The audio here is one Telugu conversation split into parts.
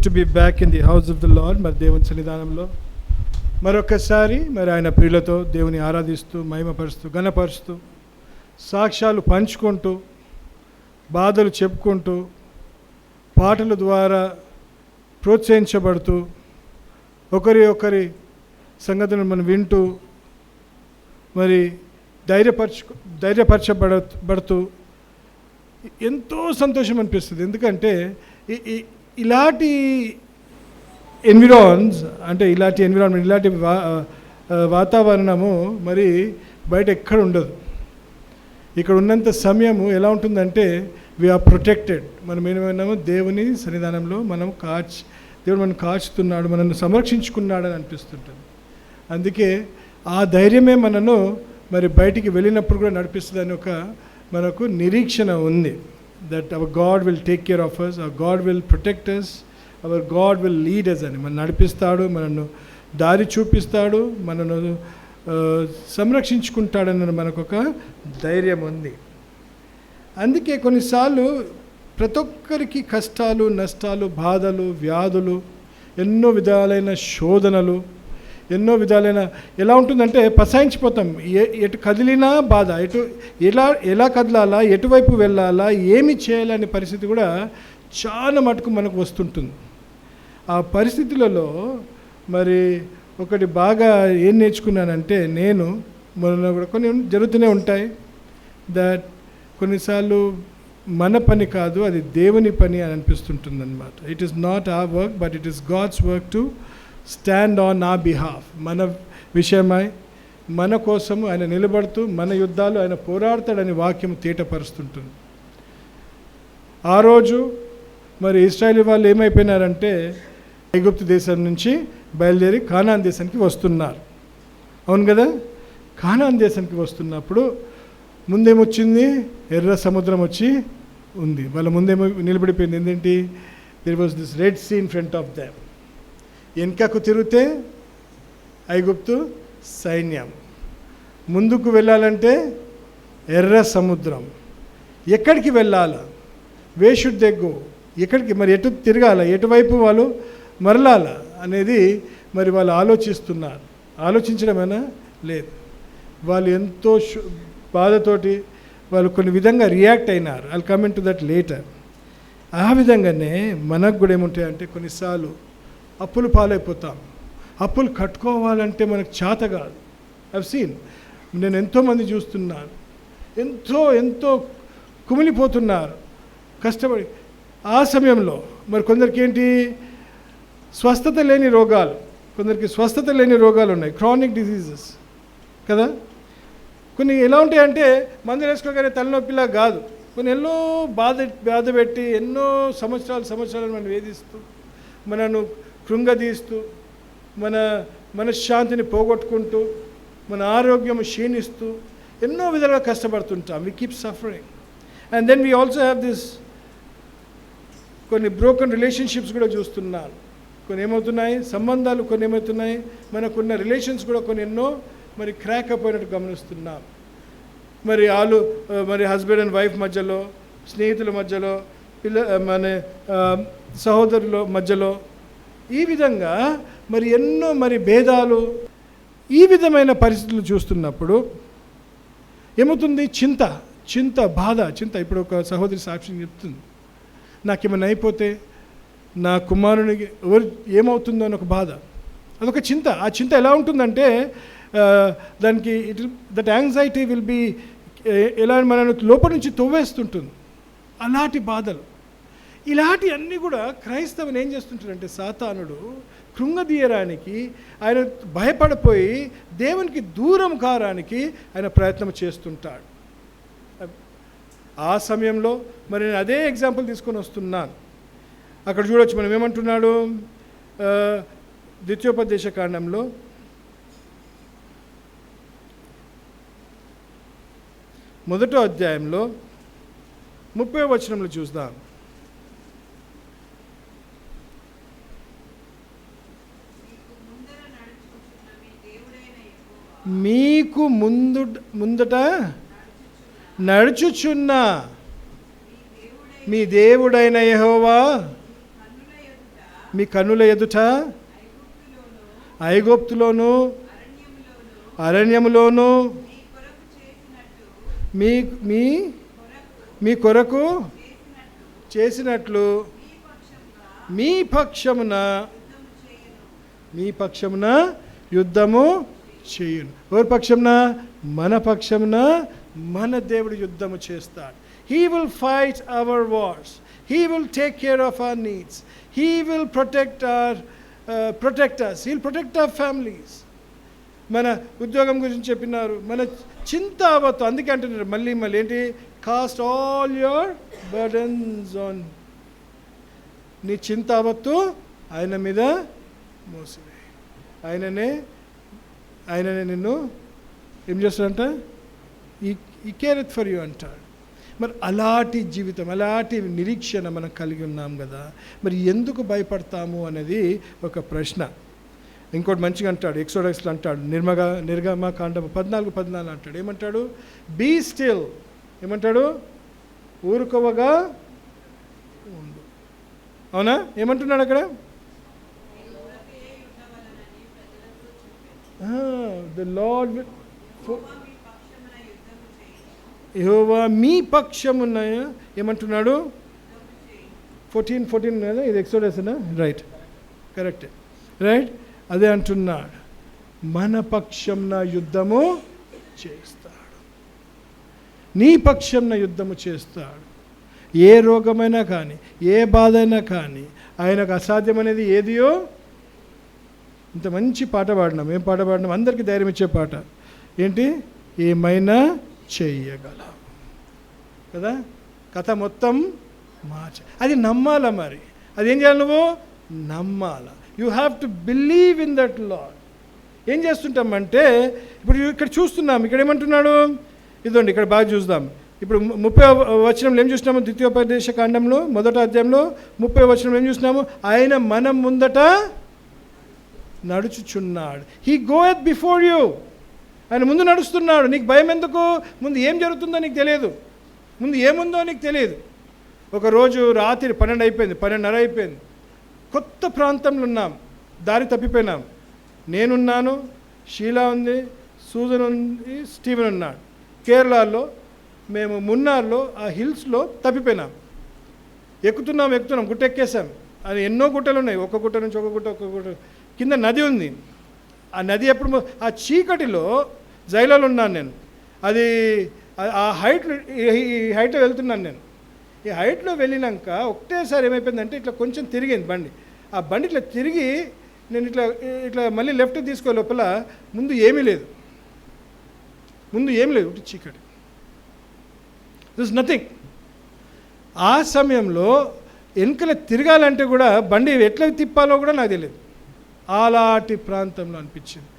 To be back in the house of the lord. మరి దేవుని సన్నిధానంలో మరొకసారి మరి ఆయన ప్రియులతో దేవుని ఆరాధిస్తూ, మహిమపరుస్తూ, ఘనపరుస్తూ, సాక్ష్యాలు పంచుకుంటూ, బాధలు చెప్పుకుంటూ, పాటల ద్వారా ప్రోత్సహించబడుతూ, ఒకరి సంగతులను మనం వింటూ, మరి ధైర్యపరచబడుతూ ఎంతో సంతోషం అనిపిస్తుంది. ఎందుకంటే ఇలాంటి ఎన్విరాన్మెంట్ ఇలాంటి వాతావరణము మరి బయట ఎక్కడ ఉండదు. ఇక్కడ ఉన్నంత సమయము ఎలా ఉంటుందంటే వీఆర్ ప్రొటెక్టెడ్. మనం ఏమైనామో దేవుని సన్నిధానంలో దేవుడు మనం కాచుతున్నాడు, మనల్ని సంరక్షించుకున్నాడని అనిపిస్తుంటుంది. అందుకే ఆ ధైర్యమే మనను మరి బయటికి వెళ్ళినప్పుడు కూడా నడిపిస్తుందని మనకు నిరీక్షణ ఉంది. That our God will take care of us, our God will protect us, our God will lead us అని మనం నడిపిస్తాడు, మనను దారి చూపిస్తాడు, మనను సంరక్షించుకుంటాడన్న మనకు ఒక ధైర్యం ఉంది. అందుకే కొన్నిసార్లు ప్రతి ఒక్కరికి కష్టాలు, నష్టాలు, బాధలు, వ్యాధులు, ఎన్నో విధాలైన శోధనలు, ఎన్నో విధాలైన ఎలా ఉంటుందంటే పసాయించిపోతాం. ఎటు కదిలినా బాధ, ఎలా కదలాలా, ఎటువైపు వెళ్ళాలా, ఏమి చేయాలనే పరిస్థితి కూడా చాలా మటుకు మనకు వస్తుంటుంది. ఆ పరిస్థితులలో మరి ఒకటి బాగా ఏం నేర్చుకున్నానంటే, నేను మొన్న కూడా కొన్ని జరుగుతూనే ఉంటాయి, దట్ కొన్నిసార్లు మన పని కాదు, అది దేవుని పని అని అనిపిస్తుంటుంది అన్నమాట. It is not our work, but it is God's work to stand on our behalf. మన విషయమై మన కోసము ఆయన నిలబడుతూ, మన యుద్ధాలు ఆయన పోరాడతాడని వాక్యం తేటపరుస్తుంటుంది. ఆ రోజు మరి ఇశ్రాయేలు వాళ్ళు ఏమైపోయినారంటే ఐగుప్తు దేశం నుంచి బయలుదేరి కానాన్ దేశానికి వస్తున్నారు. అవును కదా? కానాన్ దేశానికి వస్తున్నప్పుడు ముందేమొచ్చింది? ఎర్ర సముద్రం వచ్చి ఉంది. వాళ్ళ ముందేమో నిలబడిపోయింది. ఏంటంటే there was this Red Sea in front of them. వెనుకకు తిరిగితే ఐగుప్తు సైన్యం, ముందుకు వెళ్ళాలంటే ఎర్ర సముద్రం. ఎక్కడికి వెళ్ళాలా? వే షుడ్ దే గో? ఎక్కడికి మరి, ఎటు తిరగాల, ఎటువైపు వాళ్ళు మరలాల అనేది మరి వాళ్ళు ఆలోచిస్తున్నారు. ఆలోచించడమైనా లేదు. వాళ్ళు ఎంతో బాధతోటి వాళ్ళు కొన్ని విధంగా రియాక్ట్ అయినారు. I'll coming to that later. ఆ విధంగానే మనకు కూడా ఏముంటాయంటే కొన్నిసార్లు అప్పులు పాలైపోతాం. అప్పులు కట్టుకోవాలంటే మనకు చేత కాదు. ఐవ్ సీన్, నేను ఎంతోమంది చూస్తున్నాను, ఎంతో కుమిలిపోతున్నారు కష్టపడి. ఆ సమయంలో మరి కొందరికి ఏంటి, స్వస్థత లేని రోగాలు, కొందరికి స్వస్థత లేని రోగాలు ఉన్నాయి, క్రానిక్ డిసీజెస్ కదా. కొన్ని ఎలా ఉంటాయంటే మందులు వేసుకోగానే తలనొప్పిలా కాదు, కొన్ని ఎన్నో బాధ పెట్టి ఎన్నో సంవత్సరాలు మనం వేధిస్తూ, మనను కృంగదీస్తూ, మన మనశ్శాంతిని పోగొట్టుకుంటూ, మన ఆరోగ్యం క్షీణిస్తూ ఎన్నో విధాలుగా కష్టపడుతుంటాం. We keep suffering. And then we also have this కొన్ని బ్రోకన్ రిలేషన్షిప్స్ కూడా చూస్తున్నాను. కొన్ని ఏమవుతున్నాయి, సంబంధాలు కొన్ని ఏమవుతున్నాయి, మనకున్న రిలేషన్స్ కూడా కొన్ని ఎన్నో మరి క్రాక్ అయిపోయినట్టు గమనిస్తున్నాం. మరి హస్బెండ్ అండ్ వైఫ్ మధ్యలో, స్నేహితుల మధ్యలో, మన సహోదరుల మధ్యలో, ఈ విధంగా మరి ఎన్నో మరి భేదాలు, ఈ విధమైన పరిస్థితులు చూస్తున్నప్పుడు ఏమవుతుంది, చింత బాధ. ఇప్పుడు ఒక సహోదరి సాక్ష్యం చెప్తుంది, నాకేమైనా అయిపోతే నా కుమారునికి ఏమవుతుందో అని ఒక బాధ, అదొక చింత. ఆ చింత ఎలా ఉంటుందంటే దానికి దట్ యాంగ్జైటీ విల్ బీ ఎలా మనను లోపల నుంచి తవ్వేస్తుంటుంది. అలాంటి బాధలు, ఇలాంటి అన్నీ కూడా క్రైస్తవుని ఏం చేస్తుంటాడంటే సాతానుడు కృంగదీయడానికి, ఆయన భయపడిపోయి దేవునికి దూరం కారానికి ఆయన ప్రయత్నం చేస్తుంటాడు. ఆ సమయంలో మరి నేను అదే ఎగ్జాంపుల్ తీసుకొని వస్తున్నాను. అక్కడ చూడవచ్చు, మనం ఏమంటున్నాడు, ద్వితీయోపదేశ కాండంలో 1వ అధ్యాయంలో 30వ వచనంలో చూద్దాం. మీకు ముందట నడుచుచున్న మీ దేవుడైన యెహోవా మీ కన్నుల ఎదుట ఐగుప్తులోను అరణ్యములోను మీ మీ మీ కొరకు చేసినట్లు మీ పక్షమున యుద్ధము చేయును. ఎవరి పక్షమున? మన పక్షమున మన దేవుడు యుద్ధము చేస్తాడు. He will fight our wars. He will take care of our needs. He will protect us. He'll protect our families. మన ఉద్యోగం గురించి చెప్పినారు. మన చింత అవ్వద్దు. అందుకే అంటున్నారు మళ్ళీ ఏంటి? Cost all your burdens on. నీ చింత అవ్వద్దు, ఆయన మీద మోసివే. ఆయననే నిన్ను ఏం చేస్తాడంట? ఈ కేర్ ఫర్ యూ అంటాడు. మరి అలాంటి జీవితం, అలాంటి నిరీక్షణ మనం కలిగి ఉన్నాం కదా, మరి ఎందుకు భయపడతాము అనేది ఒక ప్రశ్న. ఇంకోటి మంచిగా అంటాడు, ఎక్సోడక్స్లో అంటాడు, నిర్గమకాండం 14:14 అంటాడు. ఏమంటాడు? Be still. ఏమంటాడు? ఊరుకోవగా ఉండు. అవునా? ఏమంటున్నాడు అక్కడ? ద లార్డ్ యెహోవా మీ పక్షమున ఏమంటున్నాడు? 14 కదా, ఇది ఎక్సోడస్నా? Right, correct, right. అదే అంటున్నాడు, మన పక్షంన యుద్ధము చేస్తాడు, నీ పక్షంన యుద్ధము చేస్తాడు. ఏ రోగమైనా కానీ, ఏ బాధ అయినా కానీ ఆయనకు అసాధ్యం అనేది ఏదియో. ఇంత మంచి పాట పాడినాం. ఏం పాట పాడినాం? అందరికీ ధైర్యం ఇచ్చే పాట ఏంటి? ఏమైనా చెయ్యగలవు కదా. కథ మొత్తం అది నమ్మాల. మరి అదేం చేయాలి? నువ్వు నమ్మాల. You have to believe in that lord. ఏం చేస్తుంటామంటే ఇప్పుడు ఇక్కడ చూస్తున్నాం, ఇక్కడ ఏమంటున్నాడు? ఇదండి, ఇక్కడ బాగా చూద్దాం. ఇప్పుడు 30వ వచనంలో ఏం చూసినాము? ద్వితీయోపదేశ కాండంలో 1వ అధ్యాయంలో 30వ వచనంలో ఏం చూసినాము? ఆయన మనం ముందట నడుచుచున్నాడు. He goeth before you. ఆయన ముందు నడుస్తున్నాడు. నీకు భయం ఎందుకు? ముందు ఏం జరుగుతుందో నీకు తెలియదు, ముందు ఏముందో నీకు తెలియదు. ఒకరోజు రాత్రి 12 అయిపోయింది, 12:30 అయిపోయింది. కొత్త ప్రాంతంలో ఉన్నాం, దారి తప్పిపోయినాం. నేనున్నాను, షీలా ఉంది, సూజన్ ఉంది, స్టీవెన్ ఉన్నాడు. కేరళలో మేము మున్నార్లో ఆ హిల్స్లో తప్పిపోయినాం. ఎక్కుతున్నాం, గుట్ట ఎక్కేసాం. అది ఎన్నో గుట్టలు ఉన్నాయి, ఒక గుట్ట నుంచి ఒక గుట్ట కింద నది ఉంది. ఆ నది ఎప్పుడు ఆ చీకటిలో జైలలో ఉన్నాను నేను. అది ఆ హైట్లో వెళ్తున్నాను నేను. ఈ హైట్లో వెళ్ళినాక ఒకటేసారి ఏమైపోయిందంటే ఇట్లా కొంచెం తిరిగింది బండి. ఆ బండి ఇట్లా తిరిగి నేను ఇట్లా మళ్ళీ లెఫ్ట్ తీసుకో లోపల ముందు ఏమీ లేదు, ఒకటి చీకటి. This nothing. ఆ సమయంలో వెనుకల తిరగాలంటే కూడా బండి ఎట్లా తిప్పాలో కూడా నాకు తెలియదు. అలాంటి ప్రాంతంలో అనిపించింది.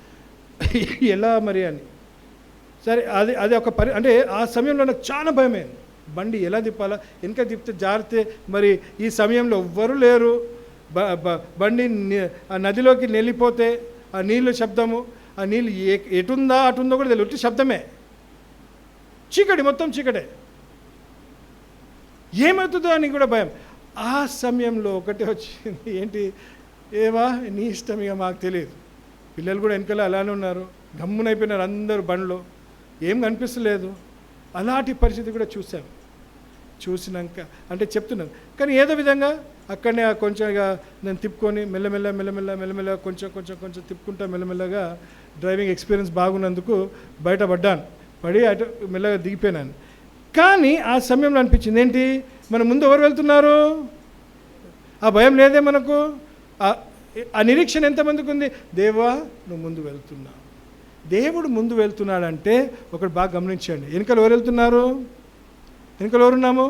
ఎలా మరి అని. సరే, అది ఒక అంటే ఆ సమయంలో నాకు చాలా భయమైంది. బండి ఎలా తిప్పాలా, వెనక తిప్పితే జారితే, మరి ఈ సమయంలో ఎవ్వరూ లేరు. బండి ఆ నదిలోకి వెళ్ళిపోతే ఆ నీళ్ళు శబ్దము, ఆ నీళ్ళు ఎటుందా అటుందో కూడా తెలియదు, శబ్దమే, చీకటి, మొత్తం చీకటే. ఏమవుతుందో అని కూడా భయం. ఆ సమయంలో ఒకటే వచ్చింది, ఏంటి? ఏవా నీ ఇష్టం, ఇక మాకు తెలియదు. పిల్లలు కూడా వెనకాల అలానే ఉన్నారు, గమ్మునైపోయినారు అందరూ బండ్లో, ఏం కనిపిస్తలేదు. అలాంటి పరిస్థితి కూడా చూసినాక అంటే చెప్తున్నాను. కానీ ఏదో విధంగా అక్కడనే కొంచెం ఇక నేను తిప్పుకొని మెల్లమెల్ల కొంచెం తిప్పుకుంటా మెల్లమెల్లగా డ్రైవింగ్ ఎక్స్పీరియన్స్ బాగున్నందుకు బయటపడ్డాను. పడి అటు మెల్లగా దిగిపోయినాను. కానీ ఆ సమయంలో అనిపించింది ఏంటి, మన ముందు ఎవరు వెళ్తున్నారు? ఆ భయం లేదే మనకు. ఆ నిరీక్షణ ఎంతమందికి ఉంది? దేవా నువ్వు ముందు వెళ్తున్నావు. దేవుడు ముందు వెళ్తున్నాడంటే ఒకటి బాగా గమనించండి, వెనుకలు ఎవరు వెళ్తున్నారు? వెనుకలు ఎవరున్నాము?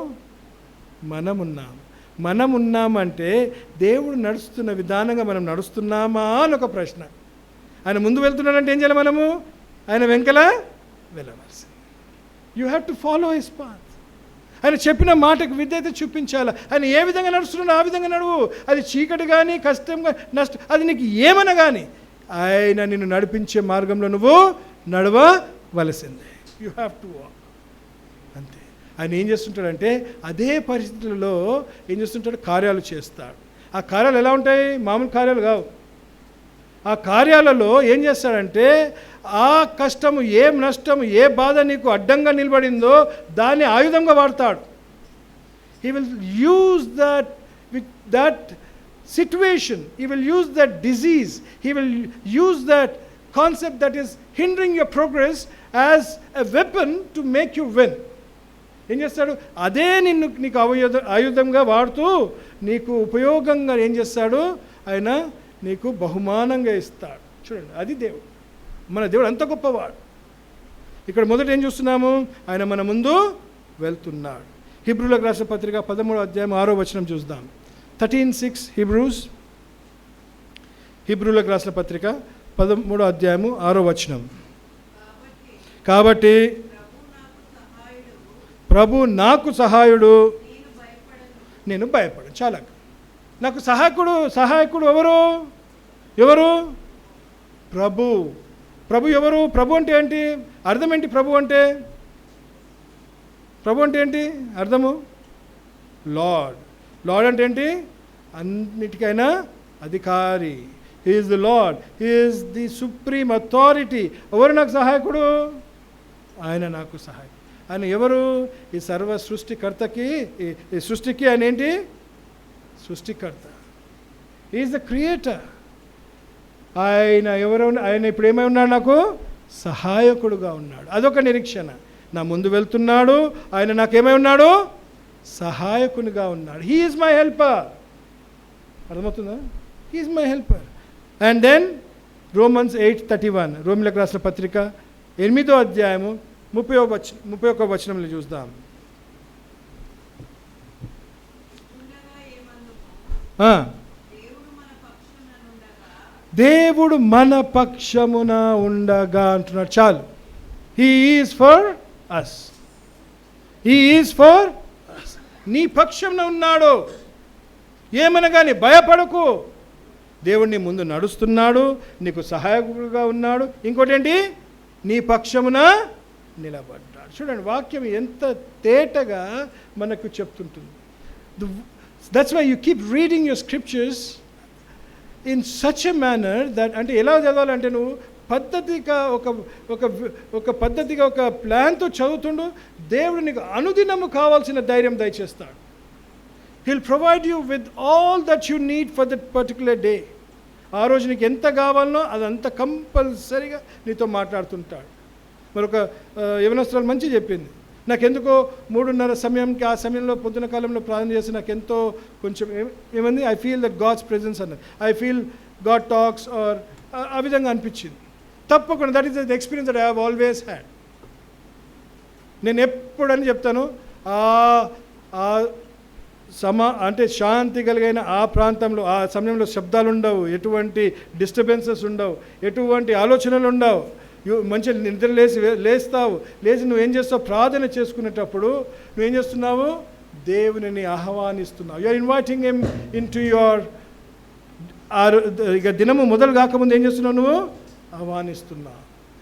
మనం ఉన్నామంటే దేవుడు నడుస్తున్న విధానంగా మనం నడుస్తున్నామా అని ఒక ప్రశ్న. ఆయన ముందు వెళ్తున్నాడంటే ఏం చేయాలి మనము? ఆయన వెనకల వెళ్ళవలసింది. You have to follow his path. ఆయన చెప్పిన మాటకు విధేయత చూపించాలి. ఆయన ఏ విధంగా నడుస్తున్నాడో ఆ విధంగా నడువు. అది చీకటి కానీ, కష్టంగా, నష్టం, అది నీకు ఏమన్నా కానీ ఆయన నిన్ను నడిపించే మార్గంలో నువ్వు నడవవలసిందే. You have to walk. అంతే. ఆయన ఏం చేస్తుంటాడంటే అదే పరిస్థితులలో ఏం చేస్తుంటాడు? కార్యాలు చేస్తాడు. ఆ కార్యాలు ఎలా ఉంటాయి? మామూలు కార్యాలు కావు. ఆ కార్యాలలో ఏం చేస్తాడంటే ఆ కష్టము, ఏ నష్టము, ఏ బాధ నీకు అడ్డంగా నిలబడిందో దాన్ని ఆయుధంగా వాడతాడు. He will use that situation, he will use that disease, he will use that concept that is hindering your progress as a weapon to make you win. ఏం చేస్తాడు? అదే నీకు ఆయుధంగా వాడుతూ నీకు ఉపయోగంగా ఏం చేస్తాడు? ఆయన నీకు బహుమానంగా ఇస్తాడు. చూడండి, అది దేవుడు. మన దేవుడు అంత గొప్పవాడు. ఇక్కడ మొదట ఏం చూస్తున్నాము? ఆయన మన ముందు వెళ్తున్నాడు. హీబ్రూలకు రాసిన పత్రిక 13వ అధ్యాయం 6వ వచనం చూద్దాం. 13:6 హీబ్రూలకు రాసిన పత్రిక 13వ అధ్యాయము 6వ వచనం. కాబట్టి ప్రభు నాకు సహాయుడు, నేను భయపడను. చాలా నాకు సహాయకుడు ఎవరు? ప్రభు ఎవరు? ప్రభు అంటే ఏంటి? అర్థం ఏంటి? ప్రభు అంటే ఏంటి అర్థము? లార్డ్ అంటే ఏంటి? అన్నిటికైనా అధికారి. He is the lord, he is the supreme authority. ఎవరు నాకు సహాయకుడు? ఆయన నాకు సహాయకుడు. ఆయన ఎవరు? ఈ సర్వ సృష్టికర్తకి, ఈ సృష్టికి ఆయన ఏంటి? సృష్టికర్త. He is the creator. ఆయన ఎవరు? ఆయన ఇప్పుడు ఏమై ఉన్నాడు? నాకు సహాయకుడుగా ఉన్నాడు. అదొక నిరీక్షణ. నా ముందు వెళ్తున్నాడు, ఆయన నాకేమై ఉన్నాడు? సహాయకునిగా ఉన్నాడు. He is my helper. అర్థమవుతుందా? He is my helper. And then Romans 8:31 రోమిలకు రాసిన పత్రిక 8వ అధ్యాయము 31వ వచనంలో చూద్దాం. దేవుడు మన పక్షమున ఉండగా అంటున్నాడు. చాలు. He is for us. He is for us. నీ పక్షమున ఉన్నాడు. ఏమనగాని భయపడకు. దేవుడు నీ ముందు నడుస్తున్నాడు, నీకు సహాయకుడుగా ఉన్నాడు. ఇంకోటి ఏంటి? నీ పక్షమున నిలబడ్డాడు. చూడండి, వాక్యం ఎంత తేటగా మనకు చెప్తుంటుంది. That's why you keep reading your scriptures in such a manner that, అంటే ఎలా చదవాలంటే నువ్వు పద్ధతిగా ఒక పద్ధతిగా ఒక ప్లాన్తో చదువుతుండు. దేవుడు నీకు అనుదినము కావాల్సిన ధైర్యం దయచేస్తాడు. He'll provide you with all that you need for that particular day. ఆ రోజు నీకు ఎంత కావాలనో అదంతా కంపల్సరీగా నీతో మాట్లాడుతుంటాడు. మరొక యవనస్తురాలు మంచి చెప్పింది. నాకెందుకో 3:30 సమయంకి, ఆ సమయంలో పొద్దున కాలంలో ప్రార్థన చేసి నాకెంతో కొంచెం ఏమంది, I feel that God's presence అన్నది, I feel God talks or ఆ విధంగా అనిపించింది. తప్పకుండా that is the experience that I have always had. నేను ఎప్పుడని చెప్తాను, అంటే శాంతి కలిగిన ఆ ప్రాంతంలో, ఆ సమయంలో శబ్దాలు ఉండవు, ఎటువంటి డిస్టర్బెన్సెస్ ఉండవు, ఎటువంటి ఆలోచనలు ఉండవు. మంచిగా నిద్ర లేస్తావు. లేచి నువ్వేం చేస్తావు? ప్రార్థన చేసుకునేటప్పుడు నువ్వేం చేస్తున్నావు? దేవునిని ఆహ్వానిస్తున్నావు. You are inviting him in to your, ఇక దినము మొదలు కాకముందు ఏం చేస్తున్నావు? నువ్వు ఆహ్వానిస్తున్నావు.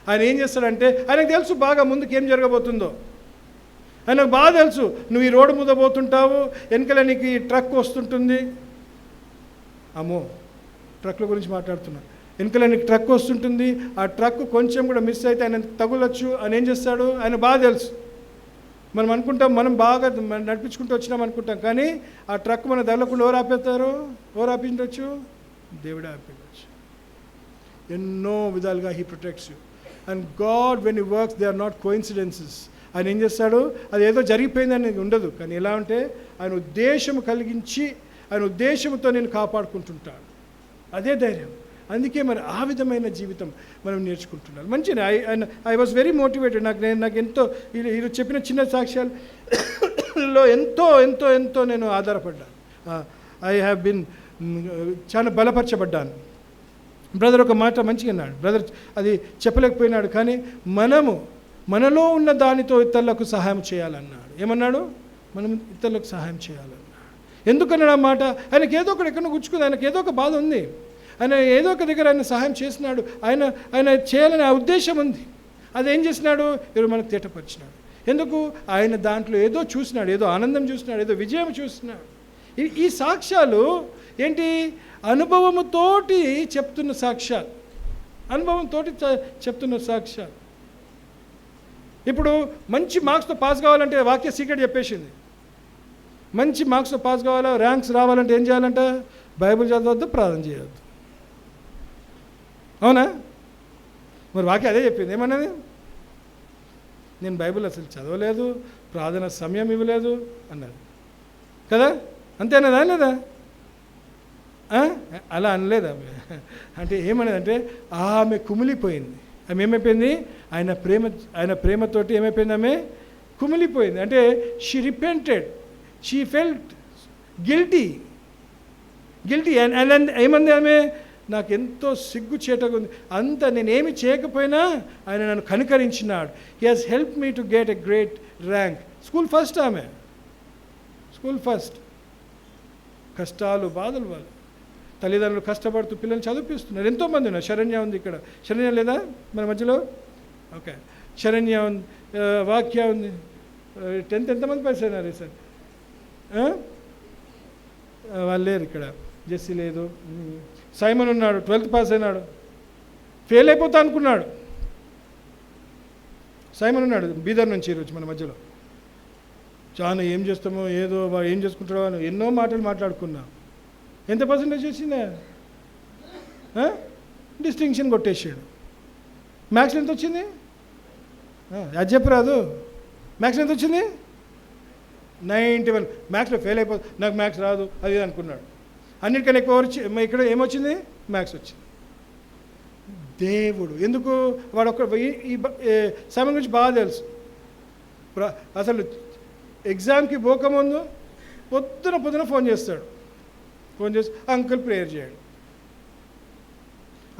ఆయన ఏం చేస్తాడంటే ఆయనకు తెలుసు బాగా ముందుకు ఏం జరగబోతుందో. ఆయనకు బాగా తెలుసు. నువ్వు ఈ రోడ్డు మీద పోతుంటావు, వెనకాల నీకు ఈ ట్రక్ వస్తుంటుంది. అమ్మో, ట్రక్ల గురించి మాట్లాడుతున్నా. వెనకాల నీకు ట్రక్ వస్తుంటుంది. ఆ ట్రక్ కొంచెం కూడా మిస్ అయితే ఆయన తగులొచ్చు అని ఏం చేస్తాడు? ఆయన బాగా తెలుసు. మనం అనుకుంటాం మనం బాగా నడిపించుకుంటూ వచ్చినాం అనుకుంటాం, కానీ ఆ ట్రక్ మన తగలకుండా ఎవరు ఆపేస్తారు? ఎవరు ఆపించవచ్చు? దేవుడే ఆపించవచ్చు. ఎన్నో విధాలుగా he protects you. And God when he works they are not coincidences. ఆయన ఏం చేస్తాడు? అది ఏదో జరిగిపోయిందని ఉండదు, కానీ ఎలా అంటే ఆయన ఉద్దేశం కలిగించి ఆయన ఉద్దేశంతో నేను కాపాడుకుంటుంటాను. అదే ధైర్యం. అందుకే మరి ఆ విధమైన జీవితం మనం నేర్చుకుంటున్నాం. మంచిది. I was very motivated. నాకు ఎంతో ఇది చెప్పిన చిన్న సాక్ష్యాల్లో ఎంతో ఎంతో ఎంతో నేను ఆధారపడ్డాను. ఐ హ్యావ్ బిన్ చాలా బలపరచబడ్డాను. బ్రదర్ ఒక మాట మంచిగా అన్నాడు. బ్రదర్ అది చెప్పలేకపోయినాడు, కానీ మనలో ఉన్న దానితో ఇతరులకు సహాయం చేయాలన్నాడు. ఏమన్నాడు? మనం ఇతరులకు సహాయం చేయాలన్నాడు. ఎందుకన్నాడు ఆ మాట? ఆయనకి ఏదో ఒకటి ఎక్కడో గుచ్చుకుంది, ఆయనకి ఏదో ఒక బాధ ఉంది, ఆయన ఏదో ఒక దగ్గర ఆయన సహాయం చేసినాడు, ఆయన చేయాలనే ఆ ఉద్దేశం ఉంది. అదేం చేసినాడు? ఈరోజు మనకు తేటపరిచినాడు. ఎందుకు? ఆయన దాంట్లో ఏదో చూసినాడు, ఏదో ఆనందం చూసినాడు, ఏదో విజయం చూసినాడు. ఈ సాక్ష్యాలు ఏంటి? అనుభవముతోటి చెప్తున్న సాక్ష్యాలు, అనుభవంతో చెప్తున్న సాక్ష్యాలు. ఇప్పుడు మంచి మార్క్స్తో పాస్ కావాలంటే వాక్య సీక్రెట్ చెప్పేసింది. మంచి మార్క్స్తో పాస్ కావాలా, ర్యాంక్స్ రావాలంటే ఏం చేయాలంట? బైబిల్ చదవద్దు, ప్రార్థన చేయవద్దు. అవునా? మరి వాక్యం అదే చెప్పింది. ఏమన్నది? నేను బైబిల్ అసలు చదవలేదు, ప్రార్థన సమయం ఇవ్వలేదు అన్నది కదా. అంతేనదా లేదా? అలా అనలేదు ఆమె. అంటే ఏమన్నదంటే ఆమె కుమిలిపోయింది. ఆమె ఏమైపోయింది? ఆయన ప్రేమతోటి ఏమైపోయింది? ఆమె కుమిలిపోయింది. అంటే she repented, she felt guilty and ఏమంది ఆమె? నాకు ఎంతో సిగ్గు చేటగా ఉంది, అంత నేనేమి చేయకపోయినా ఆయన నన్ను కనికరించినాడు. He has help me to get a great rank. School first, ఆమె స్కూల్ ఫస్ట్. కష్టాలు బాధలు వాళ్ళు, తల్లిదండ్రులు కష్టపడుతూ పిల్లల్ని చదివిపిస్తున్నారు. ఎంతోమంది ఉన్నారు. శరణ్య ఉంది ఇక్కడ. శరణ్య లేదా మన మధ్యలో? ఓకే, శరణ్య ఉంది, వాక్య ఉంది. 10th ఎంతమంది పాస్ అయినారు సార్? వాళ్ళు లేరు ఇక్కడ. జెస్సీ లేదు. సైమన్ ఉన్నాడు, 12th పాస్ అయినాడు, ఫెయిల్ అయిపోతా అనుకున్నాడు. సైమన్ ఉన్నాడు బీదర్ నుంచి ఈరోజు మన మధ్యలో. చాలా ఏం చేస్తామో, ఏదో ఏం చేసుకుంటాడో అని ఎన్నో మాటలు మాట్లాడుకున్నాం. ఎంత పర్సెంటేజ్ వచ్చిందా? డిస్టింక్షన్ కొట్టేసాడు. మ్యాథ్స్ ఎంత వచ్చింది? అది చెప్పరాదు. మ్యాథ్స్ ఎంత వచ్చింది? 91. మ్యాథ్స్లో ఫెయిల్ అయిపోతుంది, నాకు మ్యాథ్స్ రాదు అది అనుకున్నాడు. అన్నిటికన్నా ఎక్కువ వచ్చి ఇక్కడ ఏమొచ్చింది? మ్యాథ్స్ వచ్చింది. దేవుడు ఎందుకు? వాడు ఒక ఈ సమయం గురించి బాగా తెలుసు. అసలు ఎగ్జామ్కి పోకముందు పొద్దున ఫోన్ చేస్తాడు. ఫోన్ చేసి అంకుల్ ప్రేయర్ చేయండి.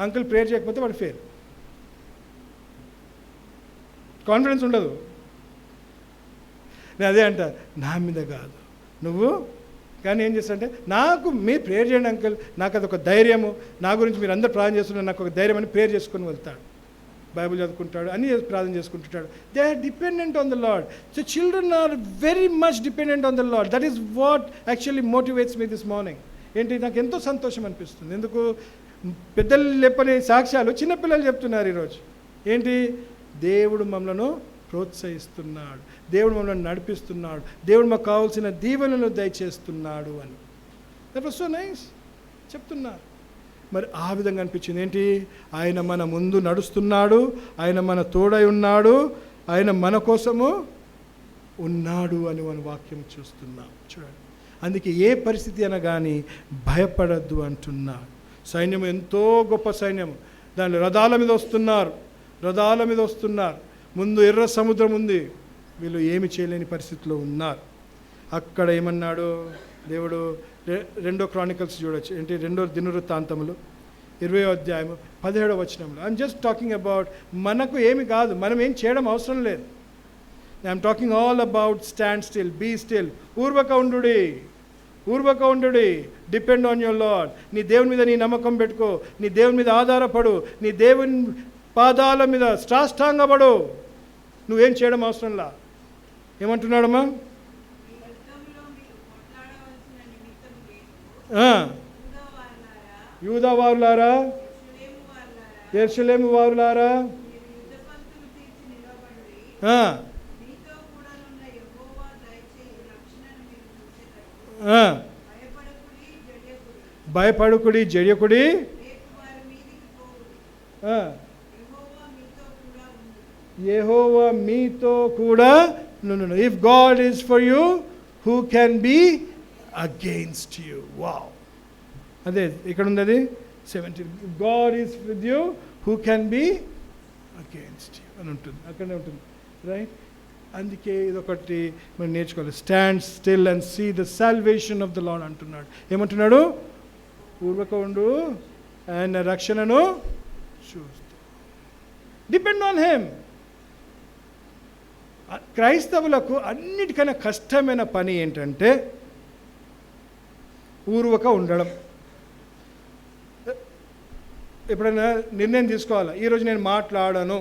అంకుల్ ప్రేయర్ చేయకపోతే వాడు ఫెయిల్. కాన్ఫిడెన్స్ ఉండదు. నేను అదే అంట, నా మీద కాదు నువ్వు. కానీ ఏం చేస్తానంటే, నాకు మీరు ప్రేయర్ చేయండి అంకుల్, నాకు అదొక ధైర్యము, నా గురించి మీరు అందరు ప్రార్థన చేస్తున్నారు, నాకు ఒక ధైర్యం అని ప్రేయర్ చేసుకుని వెళ్తాడు. బైబిల్ చదువుకుంటాడు, అన్నీ ప్రార్థన చేసుకుంటుంటాడు. They are dependent on the Lord. So children are very much dependent on the Lord. That is what actually motivates me this morning. ఏంటి? నాకు ఎంతో సంతోషం అనిపిస్తుంది. ఎందుకు? పెద్దలు చెప్పని సాక్ష్యాలు చిన్నపిల్లలు చెప్తున్నారు ఈరోజు. ఏంటి? దేవుడు మమ్మలను ప్రోత్సహిస్తున్నాడు, దేవుడు మమ్మల్ని నడిపిస్తున్నాడు, దేవుడు మాకు కావాల్సిన దీవెనలు దయచేస్తున్నాడు అని. దట్ వాస్ సో నైస్ చెప్తున్నారు. మరి ఆ విధంగా అనిపించింది. ఏంటి? ఆయన మన ముందు నడుస్తున్నాడు, ఆయన మన తోడై ఉన్నాడు, ఆయన మన కోసము ఉన్నాడు అని మన వాక్యం చూస్తున్నాం. చూడండి, అందుకే ఏ పరిస్థితి అయినా కానీ భయపడద్దు అంటున్నాడు. సైన్యం ఎంతో గొప్ప సైన్యము. దాని రథాల మీద వస్తున్నారు. ముందు ఎర్ర సముద్రం ఉంది. వీళ్ళు ఏమి చేయలేని పరిస్థితిలో ఉన్నారు. అక్కడ ఏమన్నాడు దేవుడు? 2 క్రానికల్స్ చూడొచ్చు. ఏంటి? 2 దినవృత్తాంతములు 20వ అధ్యాయము 17వ వచనంలో. ఐఎమ్ జస్ట్ టాకింగ్ అబౌట్ మనకు ఏమి కాదు, మనం ఏం చేయడం అవసరం లేదు. I'm talking all about stand still, be still. ఊర్వక ఉండుడి, డిపెండ్ ఆన్ యువర్ లార్డ్. నీ దేవుని మీద నీ నమ్మకం పెట్టుకో, నీ దేవుని మీద ఆధారపడు, నీ దేవుని పాదాల మీద సాష్టాంగపడు. నువ్వేం చేయడం అవసరంలా. ఏమంటున్నాడమ్మా? యూదా వారులారా, యెరూషలేము వారులారా, భయపడుకుడి, జడియకుడి, యెహోవా మీతో కూడా. If God is for you, who can be against you? Wow, అదే ఇక్కడ ఉంది అది 17. God is with you, who can be against you అని ఉంటుంది, అక్కడనే ఉంటుంది. రైట్? అందుకే ఇదొకటి మనం నేర్చుకోవాలి. Stand still and see the salvation of the Lord అంటున్నాడు. ఏమంటున్నాడు? పూర్వక ఉండు, ఆయన రక్షణను చూస్తూ. Depend on him. క్రైస్తవులకు అన్నిటికన్నా కష్టమైన పని ఏంటంటే ఊర్వక ఉండడం. ఎప్పుడైనా నిర్ణయం తీసుకోవాలి, ఈరోజు నేను మాట్లాడాను.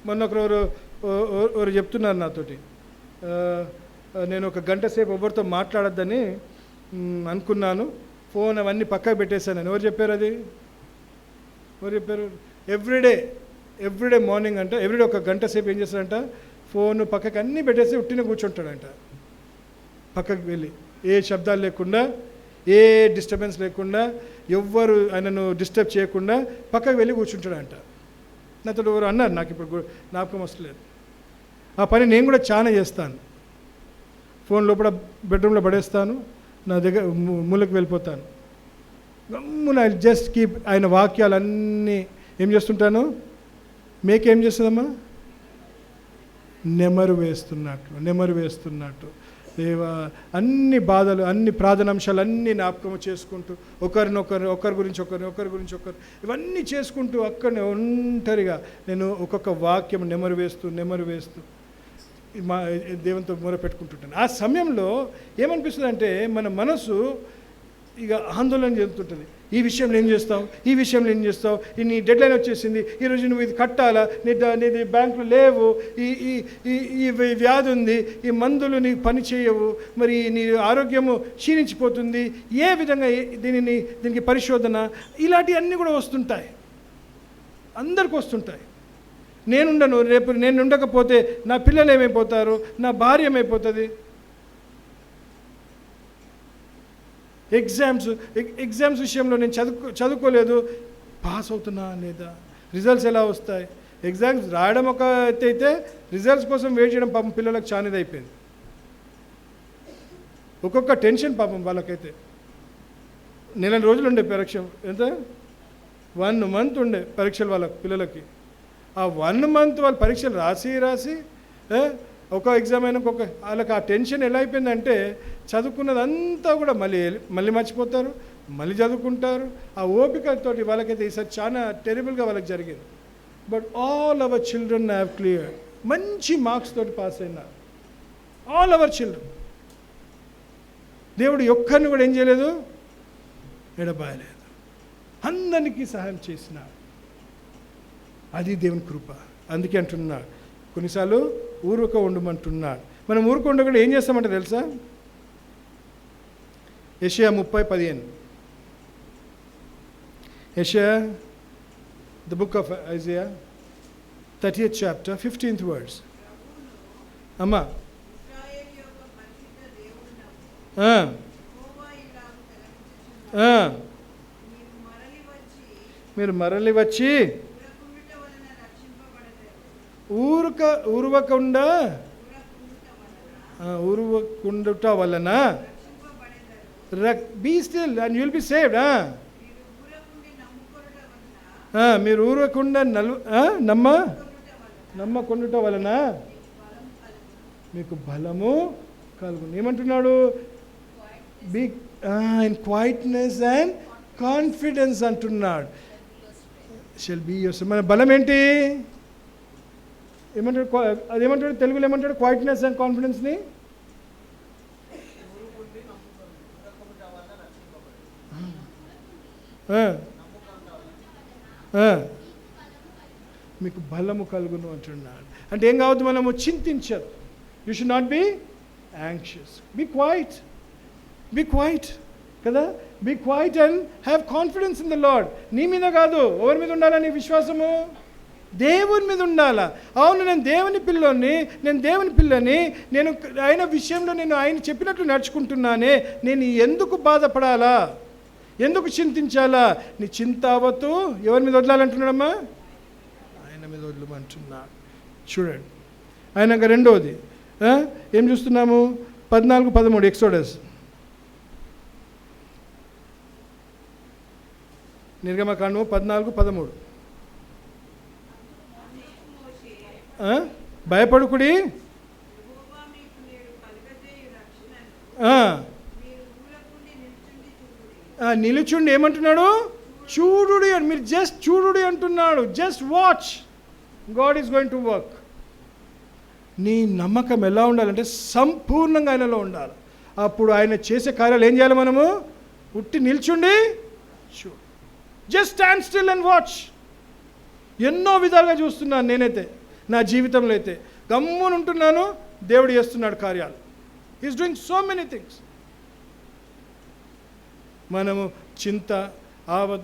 మొన్న ఒకరు చెప్తున్నారు నాతోటి, నేను 1 గంట సేపు ఎవరితో మాట్లాడొద్దని అనుకున్నాను, ఫోన్ అవన్నీ పక్కకు పెట్టేశాను. ఎవరు చెప్పారు అది? ఎవరు చెప్పారు? ఎవ్రీడే మార్నింగ్ అంట, ఎవ్రీడే ఒక గంట సేపు ఏం చేస్తాడంట, ఫోన్ పక్కకి అన్నీ పెట్టేసి ఉట్టిన కూర్చుంటాడంట. పక్కకి వెళ్ళి ఏ శబ్దాలు లేకుండా, ఏ డిస్టర్బెన్స్ లేకుండా, ఎవ్వరు ఆయనను డిస్టర్బ్ చేయకుండా పక్కకు వెళ్ళి కూర్చుంటాడంట. నాతో ఎవరు అన్నారు, నాకు ఇప్పుడు జ్ఞాపకం వస్తలేదు. ఆ పని నేను కూడా చాలా చేస్తాను. ఫోన్ లోపల బెడ్రూమ్లో పడేస్తాను, నా దగ్గర మూలకి వెళ్ళిపోతాను. గమ్మున జస్ట్ కీప్ ఆయన వాక్యాలన్నీ ఏం చేస్తుంటాను, మేకేం చేస్తుందమ్మా, నెమరు వేస్తున్నట్టు దేవా అన్ని బాధలు, అన్ని ప్రార్థనాంశాలు అన్నీ జ్ఞాపకం చేసుకుంటూ ఒకరి గురించి ఒకరు ఇవన్నీ చేసుకుంటూ అక్కడనే ఒంటరిగా నేను ఒక్కొక్క వాక్యం నెమరు వేస్తూ మా దేవునితో మొర పెట్టుకుంటుంటాను. ఆ సమయంలో ఏమనిపిస్తుంది అంటే మన మనసు ఇక ఆందోళన చెందుతుంటుంది. ఈ విషయంలో ఏం చేస్తావు, నీ డెడ్లైన్ వచ్చేసింది, ఈరోజు నువ్వు ఇది కట్టాలా, నీది బ్యాంకులో లేవు, ఈ వ్యాధి ఉంది, ఈ మందులు నీకు పని చేయవు, మరి నీ ఆరోగ్యము క్షీణించిపోతుంది, ఏ విధంగా దీనికి పరిశోధన, ఇలాంటివన్నీ కూడా వస్తుంటాయి, అందరికి వస్తుంటాయి. నేనుండను, రేపు నేను ఉండకపోతే నా పిల్లలు ఏమైపోతారు, నా భార్య ఏమైపోతుంది, ఎగ్జామ్స్ విషయంలో నేను చదువుకోలేదు, పాస్ అవుతున్నా లేదా, రిజల్ట్స్ ఎలా వస్తాయి, ఎగ్జామ్స్ రాయడం ఒక అయితే రిజల్ట్స్ కోసం వెయిట్ చేయడం పాపం పిల్లలకు చానేది అయిపోయింది. ఒక్కొక్క టెన్షన్ పాపం వాళ్ళకైతే. 4 రోజులు ఉండే పరీక్ష, ఎంత 1 month ఉండే పరీక్షలు వాళ్ళ పిల్లలకి. ఆ 1 month వాళ్ళు పరీక్షలు రాసి ఒక ఎగ్జామ్ అయినా వాళ్ళకి ఆ టెన్షన్ ఎలా అయిపోయిందంటే చదువుకున్నదంతా కూడా మళ్ళీ మర్చిపోతారు, మళ్ళీ చదువుకుంటారు. ఆ ఓపికతోటి వాళ్ళకైతే ఈసారి చాలా టెరిబుల్గా వాళ్ళకి జరిగింది. But all our children have clear, మంచి మార్క్స్ తోటి పాస్ అయినారు, ఆల్ అవర్ చిల్డ్రన్. దేవుడు ఒక్కరిని కూడా ఏం చేయలేదు, ఎడబాయలేదు, అందరికీ సహాయం చేసినాడు. అది దేవుని కృప. అందుకే అంటున్నాడు కొన్నిసార్లు ఊరుక ఉండమంటున్నాడు. మనం ఊరుక ఉండకుండా ఏం చేస్తామంటే తెలుసా, యెషయా 30:15, యెషయా the book of Isaiah 30th chapter 15th words. అమ్మా మీరు మరలి వచ్చి ఊరుకుండుట వలన be still and you'll be saved. మీరు ఊరకుండా నమ్మకుండుట వలన మీకు బలము కలుగును. ఏమంటున్నాడు, be in quietness and confidence అంటున్నాడు. Shall be your. మన బలం ఏంటి, అదేమంటాడు తెలుగులో, ఏమంటాడు క్వైట్నెస్ అండ్ కాన్ఫిడెన్స్ని, మీకు బలము కలుగును అంటున్నాడు. అంటే ఏం కావద్దు, మనము చింతించదు. You should not be anxious, be quiet కదా, be quiet and have confidence in the Lord. నీ మీద కాదు, ఎవరి మీద ఉండాలా నీ విశ్వాసము, దేవుని మీద ఉండాలా. అవును, నేను దేవుని పిల్లని, నేను ఆయన విషయంలో నేను ఆయన చెప్పినట్లు నడుచుకుంటున్నానే, నేను ఎందుకు బాధపడాలా, ఎందుకు చింతించాలా? నీ చింతావతు ఎవరి మీద వదలాలంటున్నాడమ్మా, ఆయన మీద వదలమంటున్నాడు. చూడండి, ఆయన రెండోది ఏం చూస్తున్నాము, 14-13 ఎక్సోడస్, నిర్గమకాండము 14-13. భయపడుకుడి, నిలుచుండి, ఏమంటున్నాడు, చూడుడి అని. మీరు జస్ట్ చూడుడి అంటున్నాడు. Just watch, God is going to work. నీ నమ్మకం ఎలా ఉండాలంటే సంపూర్ణంగా ఆయనలో ఉండాలి. అప్పుడు ఆయన చేసే కార్యాలు ఏం చేయాలి, మనము ఉట్టి నిల్చుండి చూడు. Just stand still and watch. ఎన్నో విధాలుగా చూస్తున్నాను నేనైతే, నా జీవితంలో అయితే గమ్మున ఉంటున్నాను, దేవుడు చేస్తున్నాడు కార్యాలు. He's doing so many things. మనము చింత